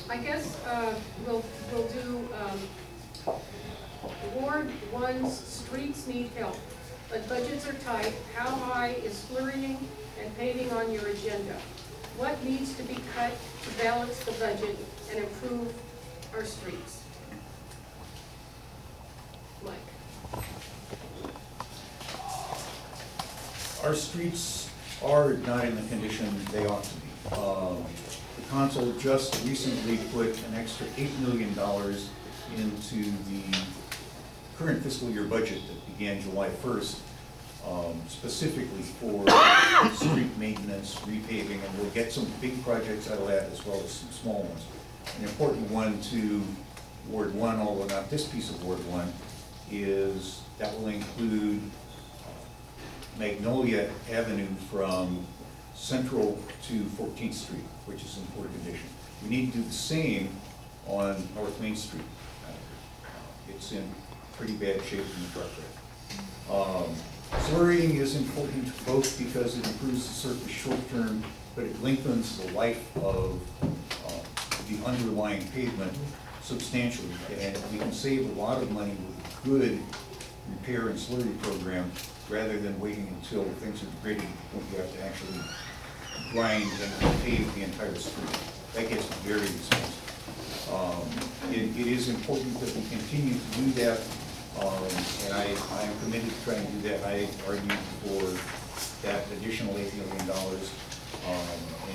I guess we'll do Ward 1's streets need help, but budgets are tight. How high is slurrying and paving on your agenda? What needs to be cut to balance the budget and improve our streets? Mike. Our streets are not in the condition they ought to be. The council just recently put an extra $8 million into the current fiscal year budget that began July 1st, specifically for street maintenance, repaving, and we'll get some big projects out of that as well as some small ones. An important one to Ward 1, although not this piece of Ward 1, is that will include Magnolia Avenue from Central to 14th Street, which is in poor condition. We need to do the same on North Main Street. It's in pretty bad shape in the truck wreck. Slurrying is important both because it improves the surface short term, but it lengthens the life of the underlying pavement substantially. And we can save a lot of money with a good repair and slurry program rather than waiting until things are degraded when you have to actually grind and pave the entire street. That gets very expensive. It is important that we continue to do that, and I am committed to trying to do that. I argued for that additional $8 million,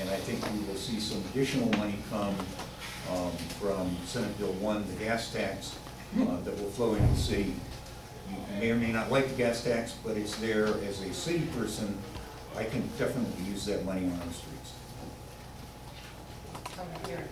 and I think we will see some additional money come from Senate Bill 1, the gas tax, that will flow into the city. You may or may not like the gas tax, but it's there. As a city person, I can definitely use that money on our streets. Here.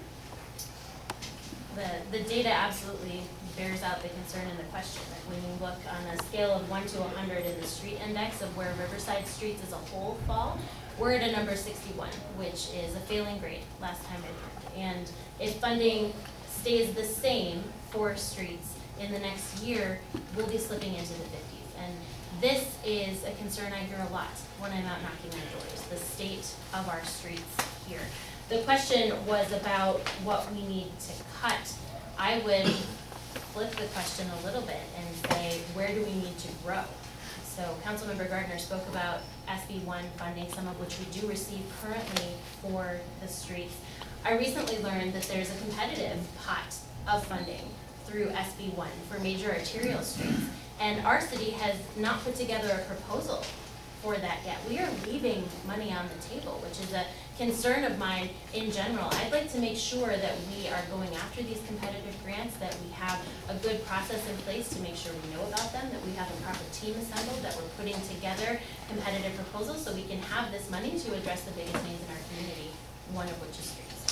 The data absolutely bears out the concern and the question. That when you look on a scale of 1 to 100 in the street index of where Riverside streets as a whole fall, we're at a number 61, which is a failing grade last time I looked. And if funding stays the same for streets in the next year, we'll be slipping into the 50s. And this is a concern I hear a lot when I'm out knocking on doors, the state of our streets here. The question was about what we need to cut. I would flip the question a little bit and say, where do we need to grow? So Councilmember Gardner spoke about SB1 funding, some of which we do receive currently for the streets. I recently learned that there's a competitive pot of funding through SB1 for major arterial streets, and our city has not put together a proposal for that yet. We are leaving money on the table, which is a concern of mine in general. I'd like to make sure that we are going after these competitive grants, that we have a good process in place to make sure we know about them, that we have a proper team assembled, that we're putting together competitive proposals so we can have this money to address the biggest needs in our community, one of which is streets.